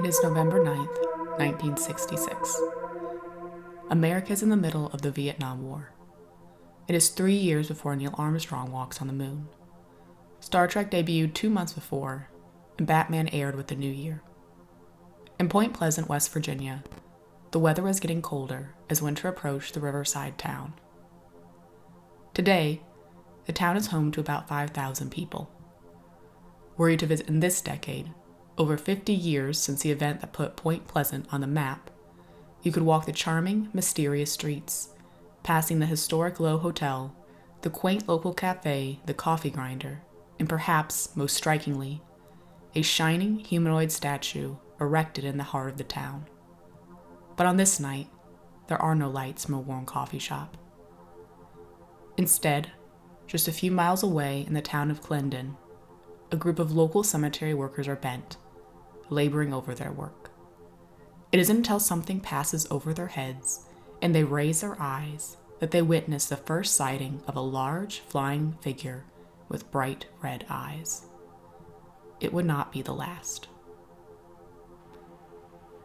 It is November 9th, 1966. America is in the middle of the Vietnam War. It is 3 years before Neil Armstrong walks on the moon. Star Trek debuted 2 months before, and Batman aired with the new year. In Point Pleasant, West Virginia, the weather was getting colder as winter approached the riverside town. Today, the town is home to about 5,000 people. Were you to visit in this decade, over 50 years since the event that put Point Pleasant on the map, you could walk the charming, mysterious streets, passing the historic Low Hotel, the quaint local cafe, the Coffee Grinder, and perhaps, most strikingly, a shining humanoid statue erected in the heart of the town. But on this night, there are no lights from a warm coffee shop. Instead, just a few miles away in the town of Clendon, a group of local cemetery workers are bent, laboring over their work. It isn't until something passes over their heads and they raise their eyes that they witness the first sighting of a large flying figure with bright red eyes. It would not be the last.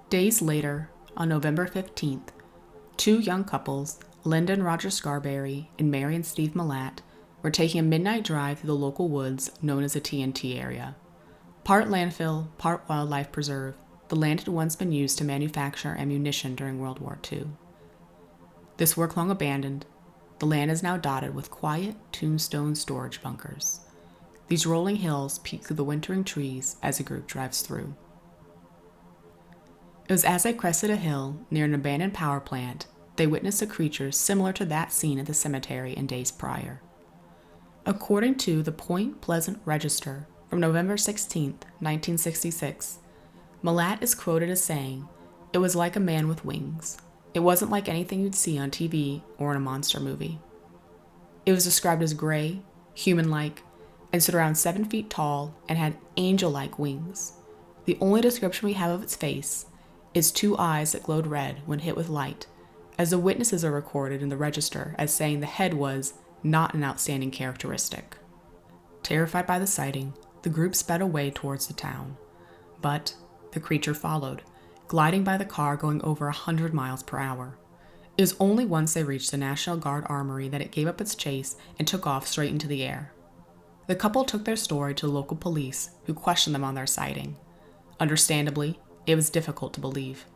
Days later, on November 15th, 2 young couples, Linda and Roger Scarberry and Mary and Steve Millat, were taking a midnight drive through the local woods known as the TNT Area. Part landfill, part wildlife preserve, the land had once been used to manufacture ammunition during World War II. This work long abandoned, the land is now dotted with quiet tombstone storage bunkers. These rolling hills peek through the wintering trees as the group drives through. It was as they crested a hill near an abandoned power plant, they witnessed a creature similar to that seen at the cemetery in days prior. According to the Point Pleasant Register from November 16, 1966, Millat is quoted as saying, "It was like a man with wings. It wasn't like anything you'd see on TV or in a monster movie. It was described as gray, human-like, and stood around 7 feet tall and had angel-like wings. The only description we have of its face is 2 eyes that glowed red when hit with light, as the witnesses are recorded in the register as saying the head was not an outstanding characteristic." Terrified by the sighting, the group sped away towards the town, but the creature followed, gliding by the car going over 100 miles per hour. It was only once they reached the National Guard Armory that it gave up its chase and took off straight into the air. The couple took their story to local police, who questioned them on their sighting. Understandably, it was difficult to believe.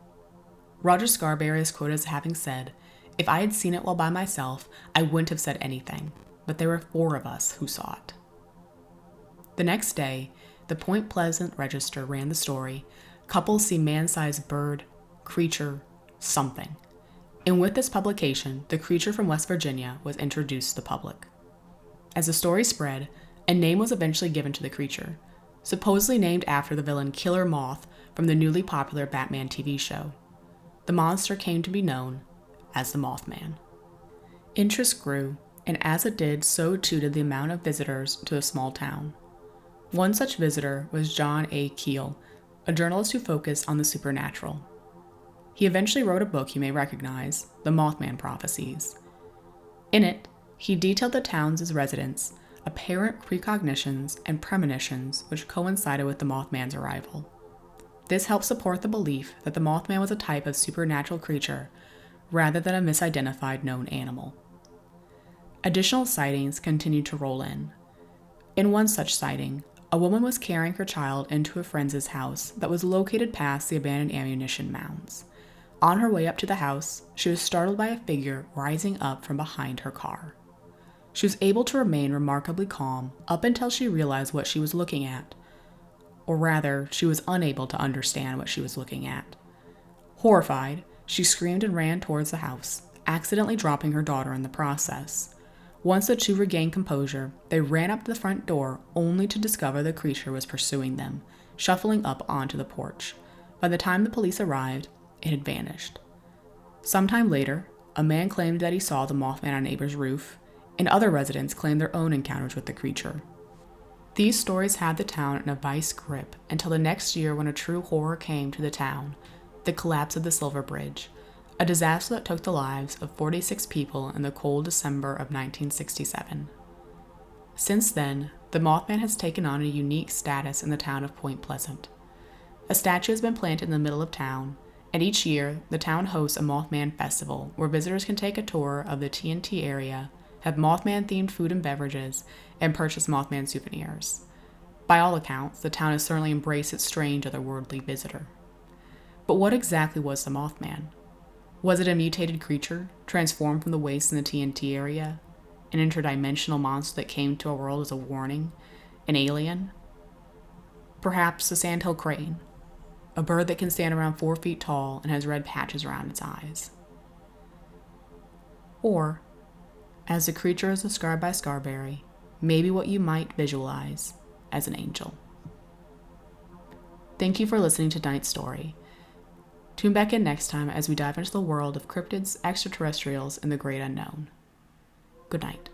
Roger Scarberry is quoted as having said, "If I had seen it while by myself, I wouldn't have said anything, but there were 4 of us who saw it." The next day, the Point Pleasant Register ran the story, "Couples see man-sized bird, creature, something." And with this publication, the creature from West Virginia was introduced to the public. As the story spread, a name was eventually given to the creature, supposedly named after the villain Killer Moth from the newly popular Batman TV show. The monster came to be known as the Mothman. Interest grew, and as it did, so too did the amount of visitors to the small town. One such visitor was John A. Keel, a journalist who focused on the supernatural. He eventually wrote a book you may recognize, The Mothman Prophecies. In it, he detailed the town's residents' apparent precognitions and premonitions which coincided with the Mothman's arrival. This helped support the belief that the Mothman was a type of supernatural creature rather than a misidentified known animal. Additional sightings continued to roll in. In one such sighting, a woman was carrying her child into a friend's house that was located past the abandoned ammunition mounds. On her way up to the house, she was startled by a figure rising up from behind her car. She was able to remain remarkably calm up until she realized what she was looking at. Or rather, she was unable to understand what she was looking at. Horrified, she screamed and ran towards the house, accidentally dropping her daughter in the process. Once the 2 regained composure, they ran up to the front door only to discover the creature was pursuing them, shuffling up onto the porch. By the time the police arrived, it had vanished. Sometime later, a man claimed that he saw the Mothman on a neighbor's roof, and other residents claimed their own encounters with the creature. These stories had the town in a vice grip until the next year when a true horror came to the town, the collapse of the Silver Bridge, a disaster that took the lives of 46 people in the cold December of 1967. Since then, the Mothman has taken on a unique status in the town of Point Pleasant. A statue has been planted in the middle of town, and each year the town hosts a Mothman Festival where visitors can take a tour of the TNT area, have Mothman-themed food and beverages, and purchase Mothman souvenirs. By all accounts, the town has certainly embraced its strange otherworldly visitor. But what exactly was the Mothman? Was it a mutated creature, transformed from the waste in the TNT area? An interdimensional monster that came to our world as a warning? An alien? Perhaps a sandhill crane, a bird that can stand around 4 feet tall and has red patches around its eyes. Or, as the creature is described by Scarberry, maybe what you might visualize as an angel. Thank you for listening to Tonight's story. Tune back in next time as we dive into the world of cryptids, extraterrestrials, and the great unknown. Good night.